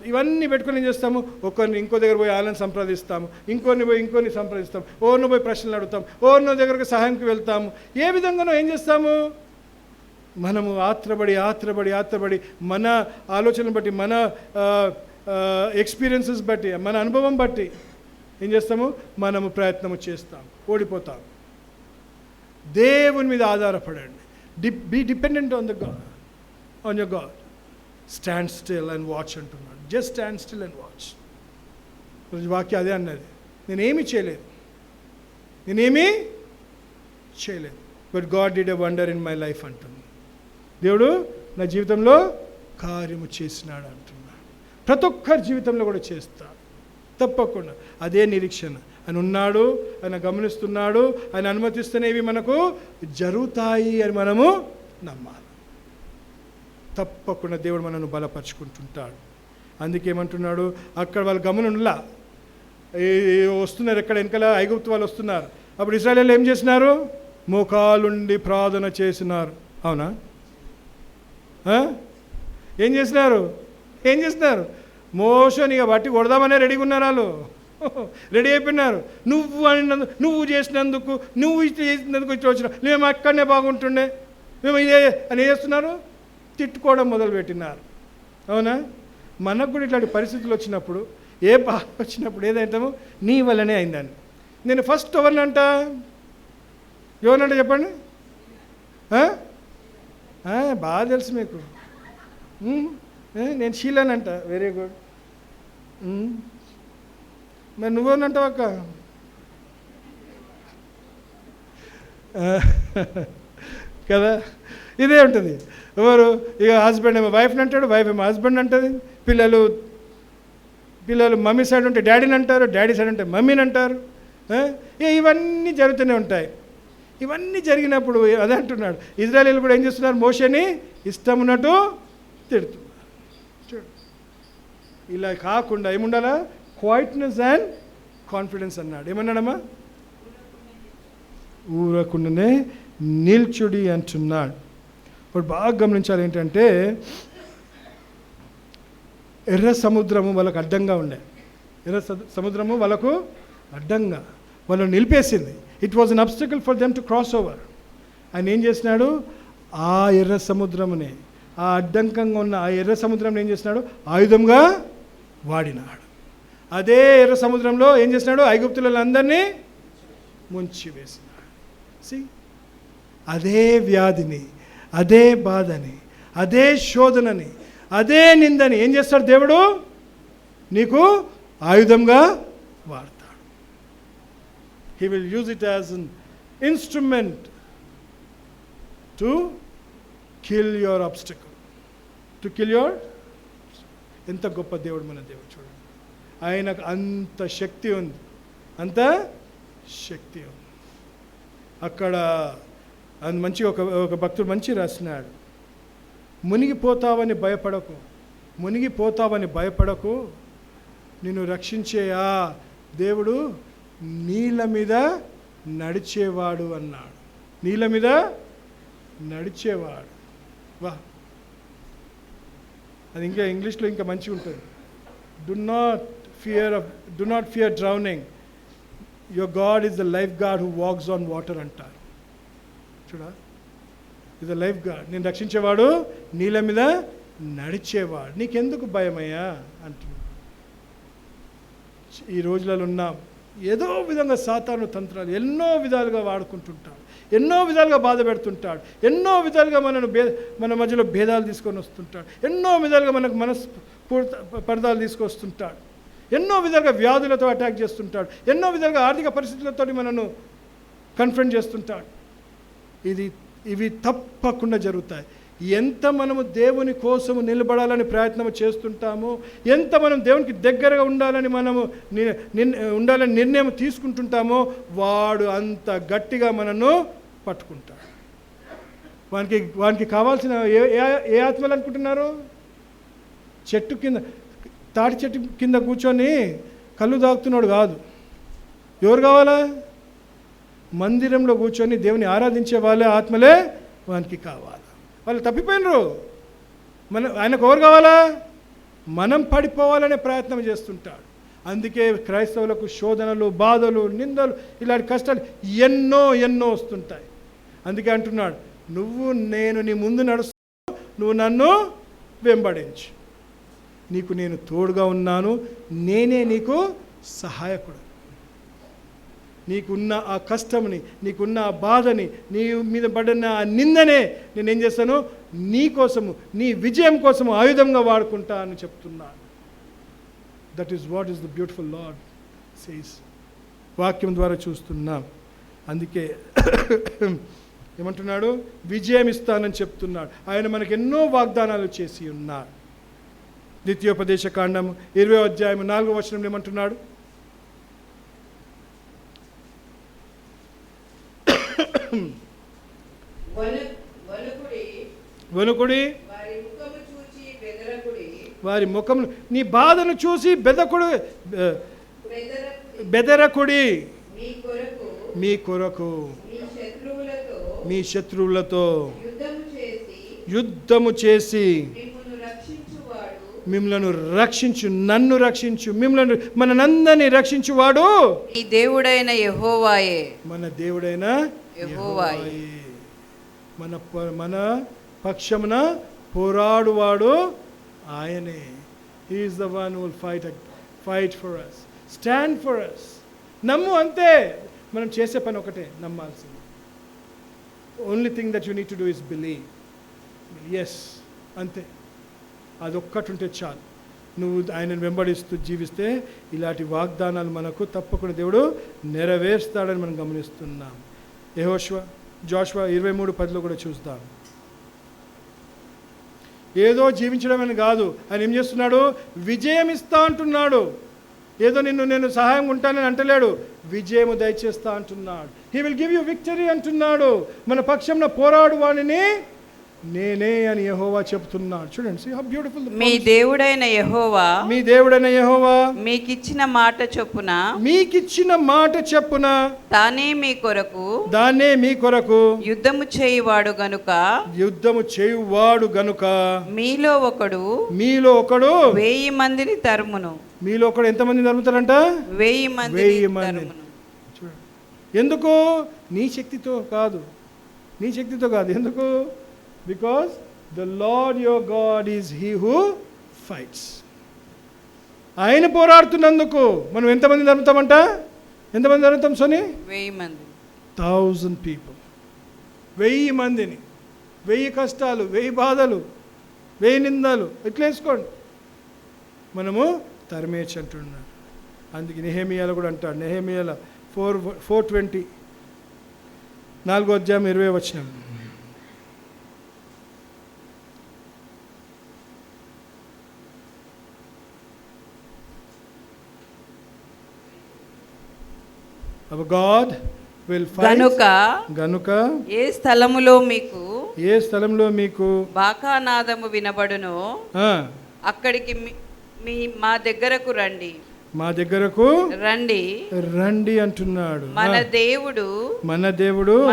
ఇవన్నీ పెట్టుకొని ఏం చేస్తాము, ఒకరిని ఇంకో దగ్గర పోయి వాళ్ళని సంప్రదిస్తాము, ఇంకోరిని సంప్రదిస్తాము, ఓర్ను పోయి ప్రశ్నలు అడుగుతాము, ఓర్న దగ్గరకు సహాయంకి వెళ్తాము. ఏ విధంగానో ఏం చేస్తాము, మనము ఆత్రపడి మన ఆలోచనలు బట్టి, మన ఎక్స్పీరియన్సెస్ బట్టి, మన అనుభవం బట్టి ఏం చేస్తాము, మనము ప్రయత్నము చేస్తాం, ఓడిపోతాం. దేవుని మీద ఆధారపడండి. Be dependent on your God. Stand still and watch అంటున్నాడు. Just stand still and watch. వాక్యం అదే అన్నది. నేనేమీ చేయలేదు, but God did a wonder in my life అంటుంది. దేవుడు నా జీవితంలో కార్యము చేసినాడు అంటున్నాడు. ప్రతి ఒక్కరి జీవితంలో కూడా చేస్తాడు తప్పకుండా. అదే నిరీక్షణ. ఆయన ఉన్నాడు, ఆయన గమనిస్తున్నాడు, ఆయన అనుమతిస్తేనేవి మనకు జరుగుతాయి అని మనము నమ్మాలి. తప్పకుండా దేవుడు మనను బలపరుచుకుంటుంటాడు. అందుకేమంటున్నాడు, అక్కడ వాళ్ళు గమనులా వస్తున్నారు, ఎక్కడ వెనకాల ఐగుప్తు వాళ్ళు వస్తున్నారు. అప్పుడు ఇశ్రాయేలీయులు ఏం చేసినారు, మోకాలుండి ప్రార్థన చేసినారు. అవునా? ఏం చేసినారు? మోషని బట్టి కొడదామనే రెడీగా ఉన్నారు. వాళ్ళు రెడీ అయిపోయినారు. నువ్వు చేసినందుకు, నువ్వు చేసినందుకు ఇట్లా వచ్చినావు, మేము అక్కడనే బాగుంటుండే, మేము ఇదే అని చేస్తున్నారు, తిట్టుకోవడం మొదలుపెట్టినారు. అవునా? మనకు కూడా ఇట్లాంటి పరిస్థితులు వచ్చినప్పుడు, ఏ బాధ వచ్చినప్పుడు ఏదైతామో నీ వల్లనే అయిందని. నేను ఫస్ట్ ఎవరినంట చెప్పండి. బాగా తెలుసు మీకు. నేను షీలానంట. Very good. మరి నువ్వేనంటావు అక్క? కదా, ఇదే ఉంటుంది. ఎవరు ఇక హస్బెండ్ ఏమో వైఫ్ని అంటాడు, వైఫ్ ఏమో హస్బెండ్ అంటుంది, పిల్లలు మమ్మీ సైడ్ ఉంటే డాడీని అంటారు, డాడీ సైడ్ ఉంటే మమ్మీని అంటారు. ఇవన్నీ జరుగుతూనే ఉంటాయి. ఇవన్నీ జరిగినప్పుడు అదే అంటున్నాడు, ఇజ్రాయేలీయులు కూడా ఏం చేస్తున్నారు, మోషేని ఇష్టం ఉన్నట్టు తిడుతున్నారు. చూడు, ఇలా కాకుండా ఏముండాలా, క్వైట్నెస్ అండ్ కాన్ఫిడెన్స్ అన్నాడు. ఏమన్నాడమ్మా? ఊరకుండానే నిల్చుడి అంటున్నాడు. ఇప్పుడు బాగా గమనించాలి ఏంటంటే, ఎర్ర సముద్రము వాళ్ళకు అడ్డంగా ఉండే, సముద్రము వాళ్ళకు అడ్డంగా వాళ్ళని నిలిపేసింది. It was an obstacle for them to cross over. ఆయన ఏం చేసినాడు, ఆ ఎర్ర సముద్రమునే, ఆ అడ్డంకంగా ఉన్న ఆ ఎర్ర సముద్రం ఏం చేసినాడు, ఆయుధంగా వాడినాడు. అదే ఎర్ర సముద్రంలో ఏం చేసినాడు, ఐగుప్తులందరినీ ముంచి వేసినాడు. అదే వ్యాధిని, అదే బాధని, అదే శోధనని, అదే నిందని ఏం చేస్తాడు దేవుడు, నీకు ఆయుధంగా వాడతాడు. He will use it as an instrument to kill your obstacle, to kill your. ఎంత గొప్ప దేవుడు మన దేవుడు చూడండి. ఆయనకు అంత శక్తి ఉంది, అంత శక్తి ఉంది. అక్కడ మంచి ఒక భక్తుడు మంచి రాసినాడు, మునిగిపోతావని భయపడకు, నిన్ను రక్షించే ఆ దేవుడు నీళ్ళ మీద నడిచేవాడు అన్నాడు. నీళ్ళ మీద నడిచేవాడు. వా, అది ఇంకా ఇంగ్లీష్లో ఇంకా మంచిగా ఉంటుంది. Do not fear drowning, your God is the life God who wax on water అంటారు. చూడా, ఇది లైఫ్ గాడ్, నేను రక్షించేవాడు, నీళ్ళ మీద నడిచేవాడు, నీకెందుకు భయమయ్యా అంటున్నాడు. ఈ రోజులలో ఉన్నాం, ఏదో విధంగా సాతాను తంత్రాలు ఎన్నో విధాలుగా వాడుకుంటుంటాడు, ఎన్నో విధాలుగా బాధ పెడుతుంటాడు, ఎన్నో విధాలుగా మన మధ్యలో భేదాలు తీసుకొని వస్తుంటాడు, ఎన్నో విధాలుగా మనకు పరదాలు తీసుకొస్తుంటాడు, ఎన్నో విధాలుగా వ్యాధులతో అటాక్ చేస్తుంటాడు, ఎన్నో విధాలుగా ఆర్థిక పరిస్థితులతో మనను కన్ఫ్రంట్ చేస్తుంటాడు. ఇవి తప్పకుండా జరుగుతాయి. ఎంత మనము దేవుని కోసము నిలబడాలని ప్రయత్నం చేస్తుంటామో, ఎంత మనం దేవునికి దగ్గరగా ఉండాలని ఉండాలని నిర్ణయం తీసుకుంటుంటామో, వాడు అంత గట్టిగా మనను పట్టుకుంటాడు. వానికి కావాల్సిన ఏ ఆత్మలు అనుకుంటున్నారు, తాటి చెట్టు కింద కూర్చొని కళ్ళు తాగుతున్నాడు కాదు. ఎవరు కావాలా, మందిరంలో కూర్చొని దేవుని ఆరాధించే వాళ్ళే ఆత్మలే వానికి కావాలి. వాళ్ళు తప్పిపోయినరు, ఆయనకు ఎవరు కావాలా? మనం పడిపోవాలనే ప్రయత్నం చేస్తుంటాడు. అందుకే క్రైస్తవులకు శోధనలు, బాధలు, నిందలు, ఇలాంటి కష్టాలు ఎన్నో వస్తుంటాయి. అందుకే అంటున్నాడు, నేను నీ ముందు నడుస్తాను, నువ్వు నన్ను వెంబడించు, నీకు నేను తోడుగా ఉన్నాను, నేనే నీకు సహాయకుడు. నీకున్న ఆ కష్టంని, నీకున్న ఆ బాధని, నీ మీద పడిన ఆ నిందనే నేనేం చేస్తాను, నీ కోసము, నీ విజయం కోసము ఆయుధంగా వాడుకుంటా అని చెప్తున్నాను. That is what is the beautiful lord says. వాక్యం ద్వారా చూస్తున్నాం. అందుకే ఏమంటున్నాడు, విజయం ఇస్తానని చెప్తున్నాడు. ఆయన మనకు ఎన్నో వాగ్దానాలు చేసి ఉన్నాడు. ద్వితీయోపదేశ కాండము 20వ అధ్యాయం 4వ వచనంలో ఏమంటున్నాడు, వణుకుడి, వారి ముఖము, నీ బాధను చూసి బెదరకుడి, మీ కొరకు మీ శత్రువులతో యుద్ధము చేసి మిమ్మలను రక్షించు, నన్ను రక్షించు, మిమ్మల్ని మనందరినీ రక్షించువాడు ఈ దేవుడైన యెహోవాయే. మన దేవుడైన యెహోవాయే. మన పక్షమున పోరాడువాడు ఆయనే. He is the one who will fight for us, stand for us. నమ్ము, అంతే. మనం చేసే పని ఒకటే, నమ్మాల్సింది. Only thing that you need to do is believe. Yes, అంతే. అదొక్కటి ఉంటే చాలు. నువ్వు ఆయనను వెంబడిస్తూ జీవిస్తే ఇలాంటి వాగ్దానాలు మనకు తప్పకుండా దేవుడు నెరవేరుస్తాడని మనం గమనిస్తున్నాం. జోషువ 23:10 కూడా చూస్తాం. ఏదో జీవించడం అని కాదు, ఆయన ఏం చేస్తున్నాడు, విజయం ఇస్తా అంటున్నాడు. ఏదో నేను సహాయం ఉంటానని అంటలేడు, విజయము దయచేస్తా అంటున్నాడు. He will give you victory అంటున్నాడు. మన పక్షంలో పోరాడు వాణిని నేనే అని యెహోవా చెప్తున్నాడు. చూడండి, see how beautiful. మీ దేవుడైన యెహోవా, మీ దేవుడైన యెహోవా మీకిచ్చిన మాట చొప్పున తానే మీ కొరకు యుద్ధము చేయువాడు గనుక మీలో ఒకడు 1000 మందిని తరుమును. మీలో ఒకడు ఎంతమంది తరుముతారంట? 1000 మందిని. చూడండి, ఎందుకు? నీ శక్తితో కాదు. ఎందుకు? Because the Lord your God is he who fights. ఆయన పోరాడుతున్నందుకు మనం ఎంతమంది తరుముతామంట? ఎంతమంది తరుముతాం సోని? 1000 మంది. 1000 people. 1000 మందిని, 1000 కష్టాలు, 1000 బాధలు, 1000 నిందలు ఇట్లా వేసుకోండి, మనము తరిమేచి అంటున్నాడు. అందుకే నెహెమియాలో కూడా అంటాడు. నెహెమియాలో 4:20, 4వ అధ్యాయం 20వ వచనం. Our God will fight. గనుక ఏ స్థలములో మీకు బాకానాదము వినబడును, అక్కడికి మా దగ్గరకు రండి అంటున్నాడు. మన దేవుడు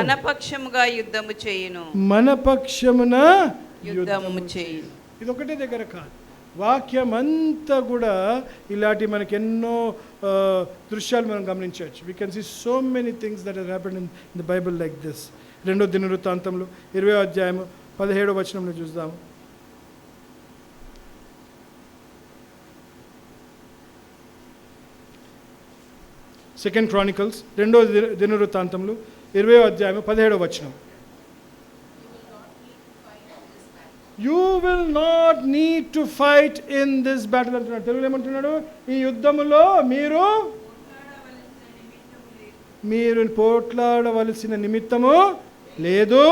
మన పక్షముగా యుద్ధము చేయును. మన పక్షమున యుద్ధము చేయును. ఇది ఒకటే దగ్గర కాదు, వాక్యం అంతా కూడా ఇలాంటి మనకి ఎన్నో దృశ్యాలు మనం గమనించవచ్చు. We can see so many things that has happened in the Bible like this. 2వ దినవృత్తాంతంలో 20వ అధ్యాయము 17వ వచనంలో చూద్దాము. సెకండ్ క్రానికల్స్ 2వ దినవృత్తాంతంలో 20వ అధ్యాయము 17వ వచనం. You will not need to fight in this battle అంటున్నాడు. తెలుగులో ఏమంటున్నాడు? ఈ యుద్ధములో మీరు పోట్లాడవలసిన నిమిత్తము లేదు.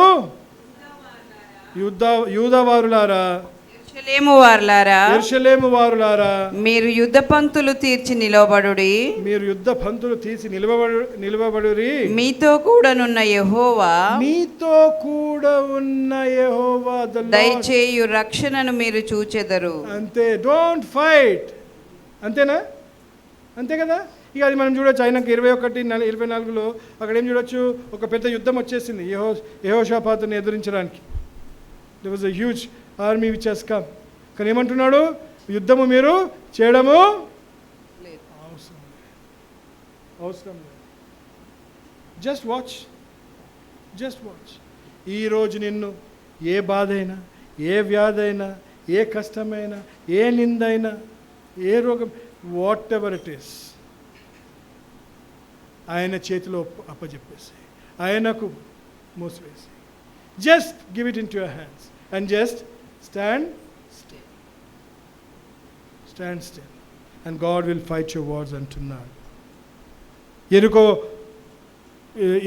యూదావారులారా, యెరూషలేము వారులారా, మీరు యుద్ధ పంక్తులు తీర్చి నిలవబడుడి. మీతో కూడా ఉన్న యెహోవా దయచేయు రక్షణను మీరు చూచెదరు. అంతే. Don't fight. అంతేనా? అంతే కదా. ఇక అది మనం చూడొచ్చు. ఆయనకు 21:24 అక్కడ ఏం చూడొచ్చు? ఒక పెద్ద యుద్ధం వచ్చేసింది యెహోషాపాతుని ఎదిరించడానికి. There was a huge army which has come. కానీ ఏమంటున్నాడు? యుద్ధము మీరు చేయడము లేదు. అవసరం లేదు. Just watch. ఈరోజు నిన్ను ఏ బాధ అయినా, ఏ వ్యాధి అయినా, ఏ కష్టమైనా, ఏ నిందైనా, ఏ రోగం, వాట్ ఎవర్ ఇట్ ఈస్, ఆయన చేతిలో అప్పచెప్పేసి, ఆయనకు మూసివేసి, just give it in to your hands and just stand still and God will fight your wars అంటున్నాడు.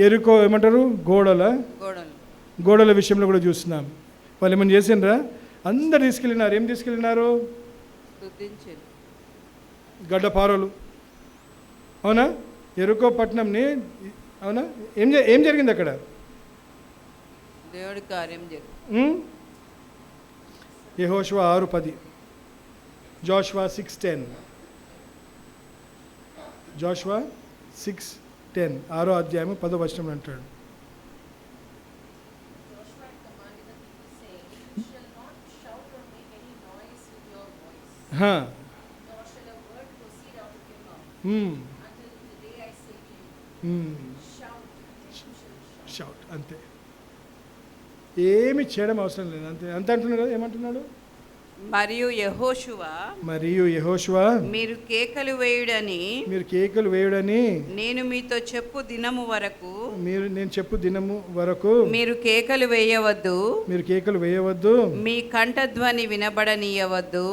ఎరుకో ఏమంటారు? గోడల విషయంలో కూడా చూస్తున్నాం. వాళ్ళు ఏమన్నా చేసిండ్రా? అందరు తీసుకెళ్ళినారు. ఏం తీసుకెళ్ళినారు? గడ్డపారలు. అవునా? ఎరుకో పట్టణంని, అవునా? ఏం జరిగింది అక్కడ? దేవుడి కార్యం జరిగింది. యెహోషువ 6:10, జోషువ 6:10, జోషువ 6:10, 6వ అధ్యాయము 10వ వచనం అంటాడు. షౌట్, అంతే. ఏమి చేయడం అవసరం లేదు, అంతే అంటున్నాడు. ఏమంటున్నాడు? మరియు యెహోషువ మీరు కేకలు వేయుడని నేను మీతో చెప్పు దినము వరకు మీరు కేకలు వేయవద్దు, మీ కంఠధ్వని వినబడనీయవద్దు,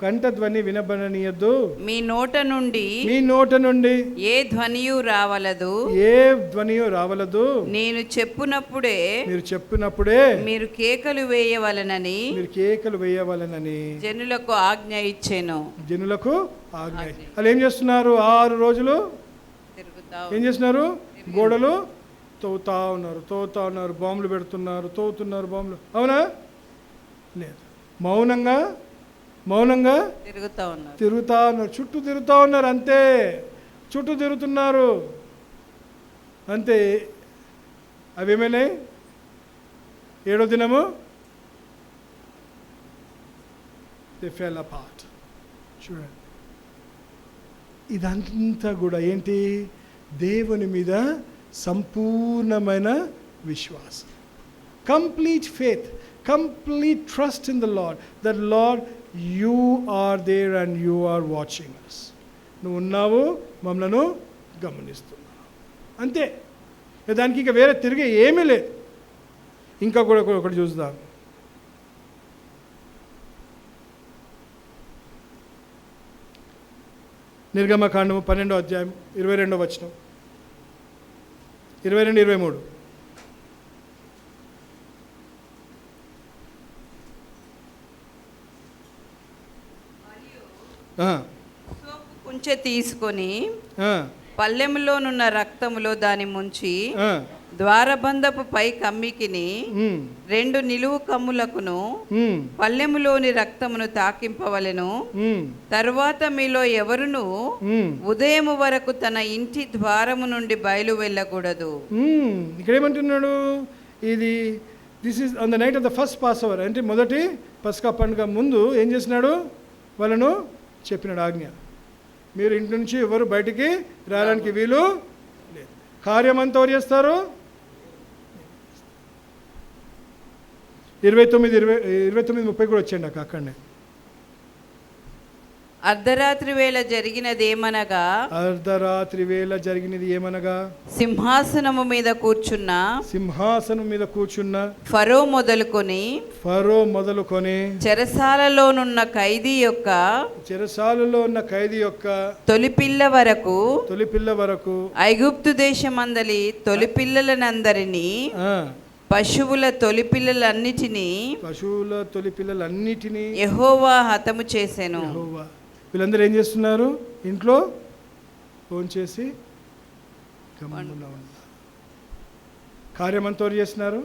కంఠధ్వని వినబడనీయద్దు, మీ నోట నుండి ఏ ధ్వనియు రావలదు, నేను చెప్పినప్పుడే మీరు కేకలు వేయవలనని జనులకు ఆజ్ఞ ఇచ్చెను. వాళ్ళు ఏం చేస్తున్నారు? 6 రోజులు ఏం చేస్తున్నారు? గోడలు తవ్వుతా ఉన్నారు, బాంబులు పెడుతున్నారు, తవ్వుతున్నారు బాంబులు. అవునా? లేదు. మౌనంగా తిరుగుతా ఉన్నారు, చుట్టూ తిరుగుతా ఉన్నారు, అంతే. చుట్టూ తిరుగుతున్నారు, అంతే. అవేమైనాయి? 7వ దినము they fell apart. చూడండి, ఇదంతా కూడా ఏంటి? దేవుని మీద సంపూర్ణమైన విశ్వాసం, complete faith, complete trust in the Lord. That Lord, you are there and you are watching us. నువ్వు ఉన్నావు, మమ్మలను గమనిస్తున్నావు, అంతే. దానికి ఇక వేరే తిరిగి ఏమీ లేదు. ఇంకా కూడా ఒకటి చూద్దాం. నిర్గమకాండము 12వ అధ్యాయం 22వ వచనం, 22-23. కుంచె తీసుకొని పల్లెములోనున్న రక్తములో దాని ముంచి ద్వారబంధపు పై కమ్మికిని 2 నిలువు కమ్ములకును పల్లెములోని రక్తమును తాకింపవలెను. తరువాత మీలో ఎవరును ఉదయము వరకు తన ఇంటి ద్వారము నుండి బయలు వెళ్ళకూడదు. ఇక్కడ ఏమంటున్నాడు? This is on the knight of the first pass over. అంటే మొదటి పస్కా పండుగ ముందు ఏం చేసినాడు? వాళ్ళను చెప్పినాడు ఆజ్ఞ. మీరు ఇంటి నుంచి ఎవరు బయటికి రావడానికి వీలు లేదు. కార్యం అంతా ఎవరు చేస్తారు? 29-30 కూడా వచ్చాడు నాకు అక్కడనే. అర్ధరాత్రి వేళ జరిగినది ఏమనగా సింహాసనము మీద కూర్చున్న ఫరో మొదలుకొని చెరసాలలో ఉన్న ఖైదీ యొక్క తొలిపిల్ల వరకు ఐగుప్తు దేశమందలి తొలిపిల్లలనందరినీ పశువుల తొలిపిల్లలన్నిటినీ యెహోవా హతము చేసెను. వీళ్ళందరూ ఏం చేస్తున్నారు? ఇంట్లో ఫోన్ చేసి కార్యమంతా చేస్తున్నారు.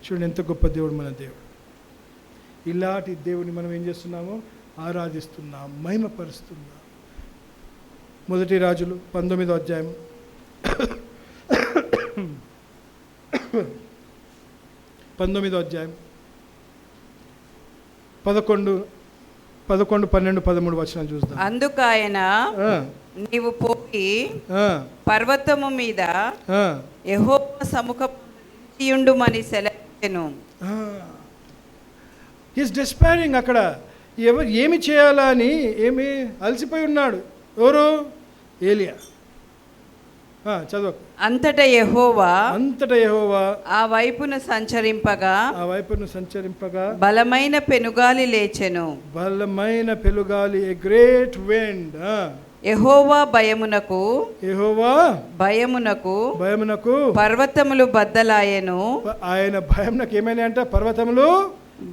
చూడండి ఎంత గొప్ప దేవుడు మన దేవుడు. ఇలాంటి దేవుడిని మనం ఏం చేస్తున్నామో ఆరాధిస్తున్నాం, మహిమపరుస్తున్నాం. 1 రాజులు 19వ అధ్యాయం 19వ అధ్యాయం 11, 12, 13 వచనాలు చూద్దాం. అందుకు ఆయన, నీవు పోయి పర్వతము మీద యెహోవా సముఖముండుమని సెలవిచ్చెను. Is despairing. అక్కడ ఏమి చేయాలా అని ఏమి అలసిపోయి ఉన్నాడు. ఎవరు? ఏలియా. చదువు. అంతటా యెహోవా ఆ వైపున సంచరింపగా బలమైన పెనుగాలి లేచెను. బలమైన పెనుగాలి, ఏ గ్రేట్ విండ్. యెహోవా భయమునకు పర్వతములు బద్దలాయెను. ఆయన భయమునకు ఏమైనా అంట? పర్వతములు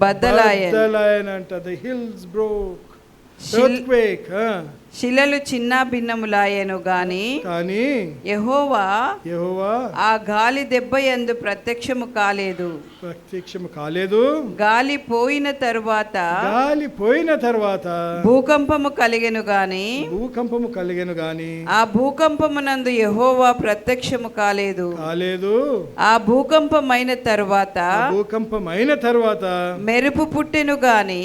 బద్దలాయెనంట. The hills broke, earthquake. శిలలు చిన్న భిన్నములాయెను గాని యెహోవా ఆ గాలి దెబ్బ యందు ప్రత్యక్షము కాలేదు. గాలి పోయిన తరువాత భూకంపము కలిగెను గాని ఆ భూకంపమునందు యెహోవా ప్రత్యక్షము కాలేదు. ఆ భూకంపమైన తరువాత మెరుపు పుట్టెను గాని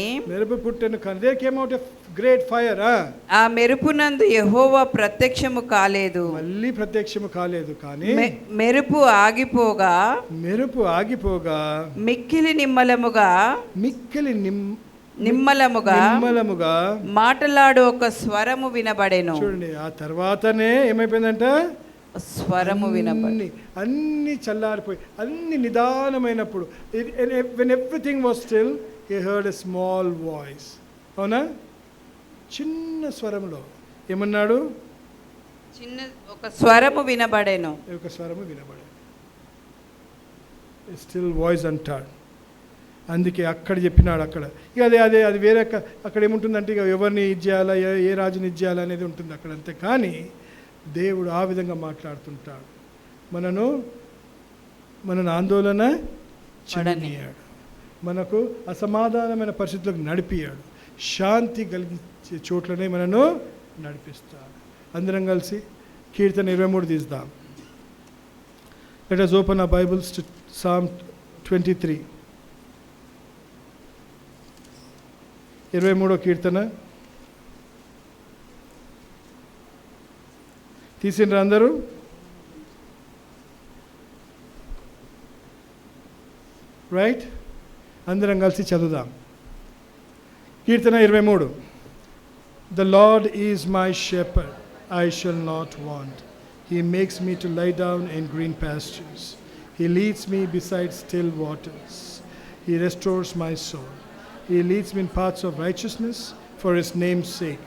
there came out a great fire. ఆ మెరుపునందు యెహోవా ప్రత్యక్షము కాలేదు. మళ్ళీ ప్రత్యక్షము కాలేదు. కానీ మెరుపు ఆగిపోగా మిక్కిలి నిమ్మలముగా మాటలాడు ఒక స్వరము వినబడెను. చూడండి, ఆ తర్వాతనే ఏమైపోయిందంట? స్వరము వినబడి అన్ని చల్లారిపోయి అన్ని నిదానమైనప్పుడు, when everything was still, he heard a small voice. అవునా? చిన్న స్వరంలో ఏమన్నాడు? చిన్న ఒక స్వరము వినబడెను. స్టిల్ వాయిస్ అంటాడు. అందుకే అక్కడ చెప్పినాడు. అక్కడ ఇక అది వేరే. అక్కడ ఏముంటుందంటే ఇక ఎవరిని ఇది చేయాలా, ఏ రాజుని ఇది చేయాలా అనేది ఉంటుంది అక్కడ. అంతే. కానీ దేవుడు ఆ విధంగా మాట్లాడుతుంటాడు. మనను ఆందోళన చెందనీయాడు, మనకు అసమాధానమైన పరిస్థితులకు నడిపియాడు, శాంతి కలిగించే చోట్లనే మనను నడిపిస్తాడు. అందరం కలిసి కీర్తన 23 తీద్దాం. Let us open our Bibles to Psalm 23. 23వ కీర్తన తీసిండ్రా అందరూ? రైట్, అందరం కలిసి చదువుదాం. కీర్తన 23. The Lord is my shepherd, I shall not want. He makes me to lie down in green pastures. He leads me beside still waters. He restores my soul. He leads me in paths of righteousness for his name's sake.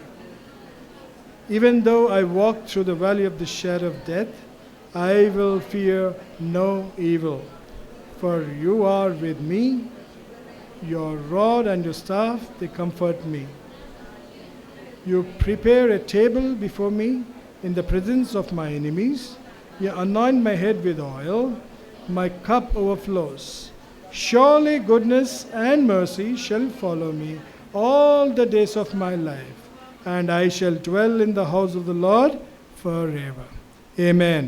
Even though I walk through the valley of the shadow of death, I will fear no evil. For you are with me. Your rod and your staff, they comfort me. You prepare a table before me in the presence of my enemies. You anoint my head with oil. My cup overflows. Surely goodness and mercy shall follow me all the days of my life, and I shall dwell in the house of the Lord forever. Amen.